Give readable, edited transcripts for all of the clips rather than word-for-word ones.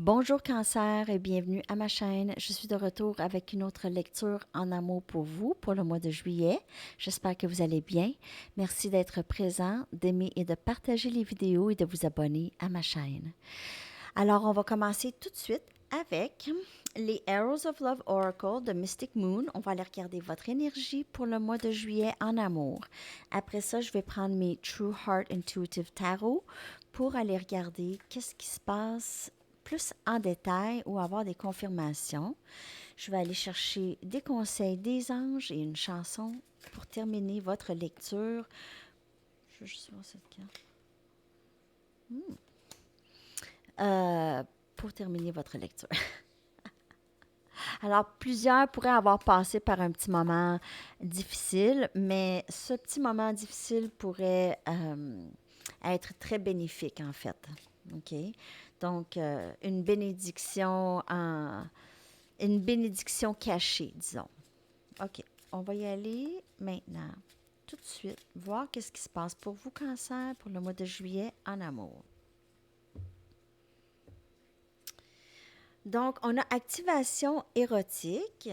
Bonjour Cancer et bienvenue à ma chaîne. Je suis de retour avec une autre lecture en amour pour vous pour le mois de juillet. J'espère que vous allez bien. Merci d'être présent, d'aimer et de partager les vidéos et de vous abonner à ma chaîne. Alors, on va commencer tout de suite avec les Arrows of Love Oracle de Mystic Moon. On va aller regarder votre énergie pour le mois de juillet en amour. Après ça, je vais prendre mes True Heart Intuitive Tarot pour aller regarder qu'est-ce qui se passe plus en détail ou avoir des confirmations. Je vais aller chercher des conseils des anges et une chanson pour terminer votre lecture. Je vais juste voir cette carte. Pour terminer votre lecture. Alors, plusieurs pourraient avoir passé par un petit moment difficile, mais ce petit moment difficile pourrait être très bénéfique, en fait. OK? Donc, une bénédiction cachée, disons. OK. On va y aller maintenant, tout de suite, voir qu'est-ce qui se passe pour vous, Cancer, pour le mois de juillet en amour. Donc, on a activation érotique.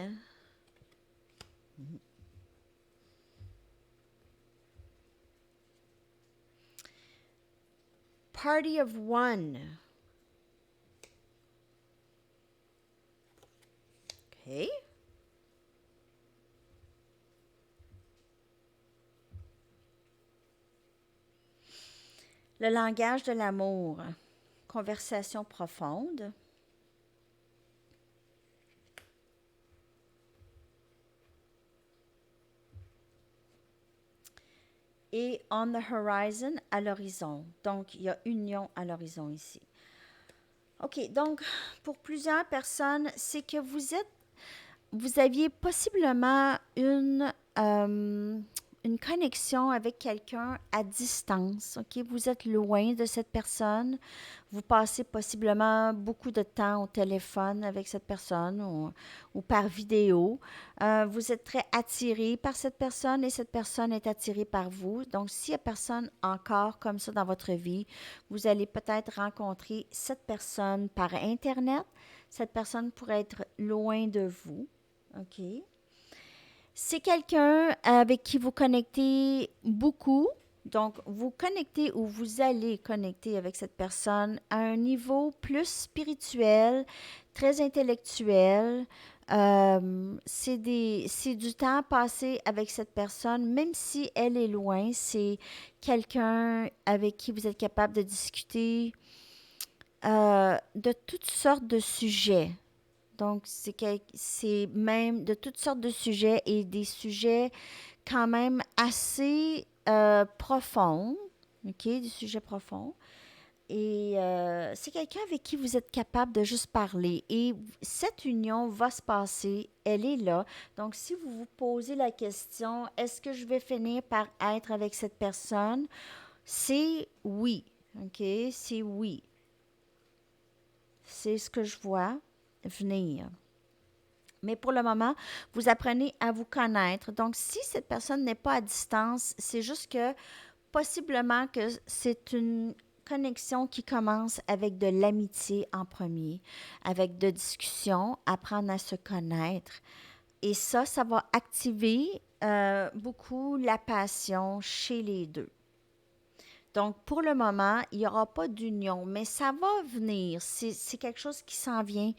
Party of one. OK. Le langage de l'amour. Conversation profonde. Et on the horizon, à l'horizon. Donc, il y a union à l'horizon ici. OK, donc, pour plusieurs personnes, c'est que vous aviez possiblement une connexion avec quelqu'un à distance. OK, vous êtes loin de cette personne. Vous passez possiblement beaucoup de temps au téléphone avec cette personne ou par vidéo. Vous êtes très attiré par cette personne et cette personne est attirée par vous. Donc, s'il n'y a personne encore comme ça dans votre vie, vous allez peut-être rencontrer cette personne par Internet. Cette personne pourrait être loin de vous. OK. C'est quelqu'un avec qui vous connectez beaucoup. Donc, vous connectez ou vous allez connecter avec cette personne à un niveau plus spirituel, très intellectuel. C'est du temps passé avec cette personne, même si elle est loin, c'est quelqu'un avec qui vous êtes capable de discuter de toutes sortes de sujets. Donc, c'est même de toutes sortes de sujets et des sujets quand même assez profonds, OK, des sujets profonds. Et c'est quelqu'un avec qui vous êtes capable de juste parler. Et cette union va se passer, elle est là. Donc, si vous vous posez la question, est-ce que je vais finir par être avec cette personne? C'est oui, OK, c'est oui. C'est ce que je vois venir. Mais pour le moment, vous apprenez à vous connaître. Donc, si cette personne n'est pas à distance, c'est juste que possiblement que c'est une connexion qui commence avec de l'amitié en premier, avec de discussions, apprendre à se connaître. Et ça va activer beaucoup la passion chez les deux. Donc, pour le moment, il n'y aura pas d'union, mais ça va venir. C'est quelque chose qui s'en vient.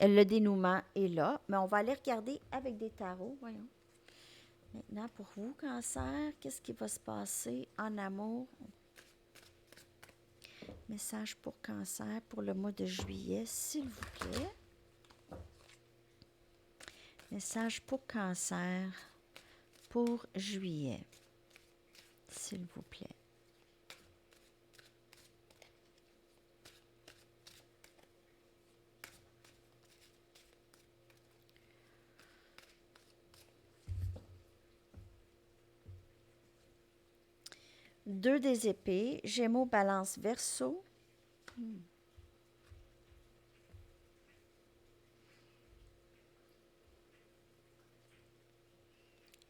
Le dénouement est là, mais on va aller regarder avec des tarots. Voyons. Maintenant, pour vous, Cancer, qu'est-ce qui va se passer en amour? Message pour Cancer pour le mois de juillet, s'il vous plaît. Message pour Cancer pour juillet, s'il vous plaît. Deux des épées, Gémeaux, Balance, Verseau.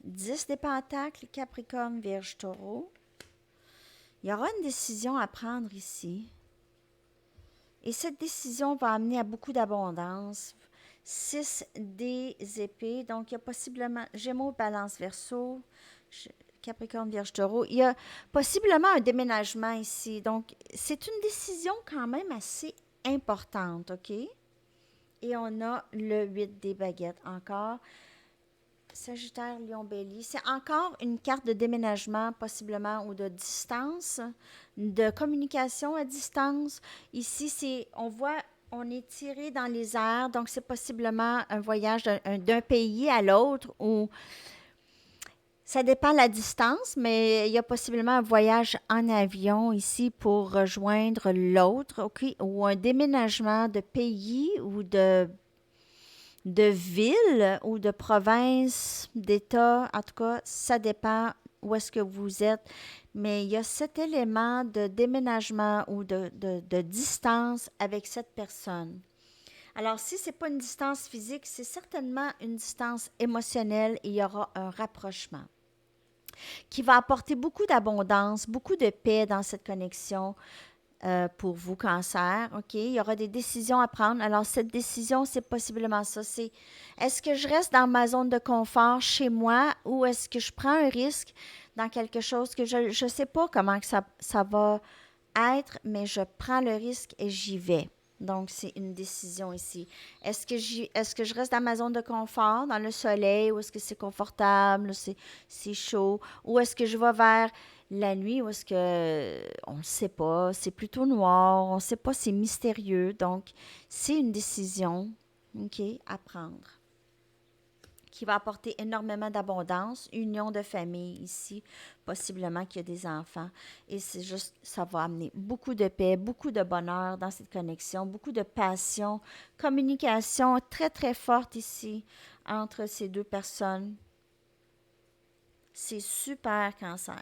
10 des Pentacles, Capricorne, Vierge, Taureau. Il y aura une décision à prendre ici. Et cette décision va amener à beaucoup d'abondance. 6 des épées, donc il y a possiblement Gémeaux, Balance, Verseau, Capricorne, Vierge, Taureau. Il y a possiblement un déménagement ici. Donc, c'est une décision quand même assez importante, OK? Et on a le 8 des baguettes encore. Sagittaire, Lion, Bélier. C'est encore une carte de déménagement, possiblement, ou de distance, de communication à distance. Ici, on voit, on est tiré dans les airs, donc c'est possiblement un voyage d'un pays à l'autre ou ça dépend de la distance, mais il y a possiblement un voyage en avion ici pour rejoindre l'autre, OK? Ou un déménagement de pays ou de ville ou de province, d'État. En tout cas, ça dépend où est-ce que vous êtes. Mais il y a cet élément de déménagement ou de distance avec cette personne. Alors, si ce n'est pas une distance physique, c'est certainement une distance émotionnelle et il y aura un rapprochement qui va apporter beaucoup d'abondance, beaucoup de paix dans cette connexion pour vous, Cancer. OK? Il y aura des décisions à prendre. Alors, cette décision, c'est possiblement ça. C'est est-ce que je reste dans ma zone de confort chez moi ou est-ce que je prends un risque dans quelque chose que je ne sais pas comment que ça va être, mais je prends le risque et j'y vais. Donc, c'est une décision ici. Est-ce que je reste dans ma zone de confort, dans le soleil, ou est-ce que c'est confortable, c'est chaud, ou est-ce que je vais vers la nuit, ou est-ce que on ne sait pas, c'est plutôt noir, on ne sait pas, c'est mystérieux. Donc, c'est une décision, OK, à prendre qui va apporter énormément d'abondance, union de famille ici, possiblement qu'il y a des enfants. Et c'est juste, ça va amener beaucoup de paix, beaucoup de bonheur dans cette connexion, beaucoup de passion, communication très, très forte ici entre ces deux personnes. C'est super, Cancer.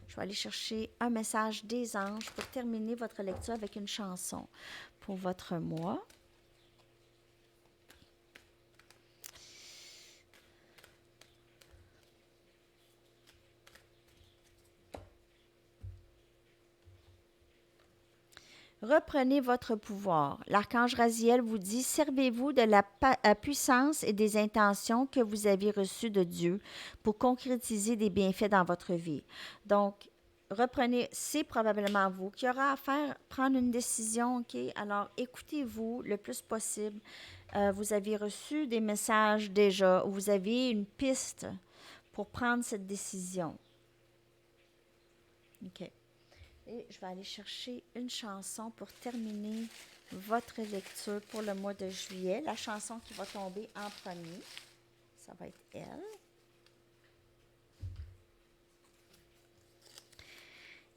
Je vais aller chercher un message des anges pour terminer votre lecture avec une chanson pour votre mois. Reprenez votre pouvoir. L'archange Raziel vous dit, servez-vous de la puissance et des intentions que vous avez reçues de Dieu pour concrétiser des bienfaits dans votre vie. Donc, reprenez, c'est probablement vous qui aura à faire, prendre une décision, OK? Alors, écoutez-vous le plus possible. Vous avez reçu des messages déjà, ou vous avez une piste pour prendre cette décision. OK. Et je vais aller chercher une chanson pour terminer votre lecture pour le mois de juillet. La chanson qui va tomber en premier, ça va être elle.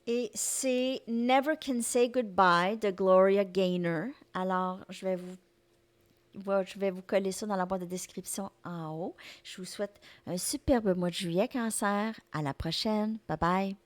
Et c'est Never Can Say Goodbye de Gloria Gaynor. Alors, je vais vous coller ça dans la boîte de description en haut. Je vous souhaite un superbe mois de juillet, Cancer. À la prochaine. Bye bye.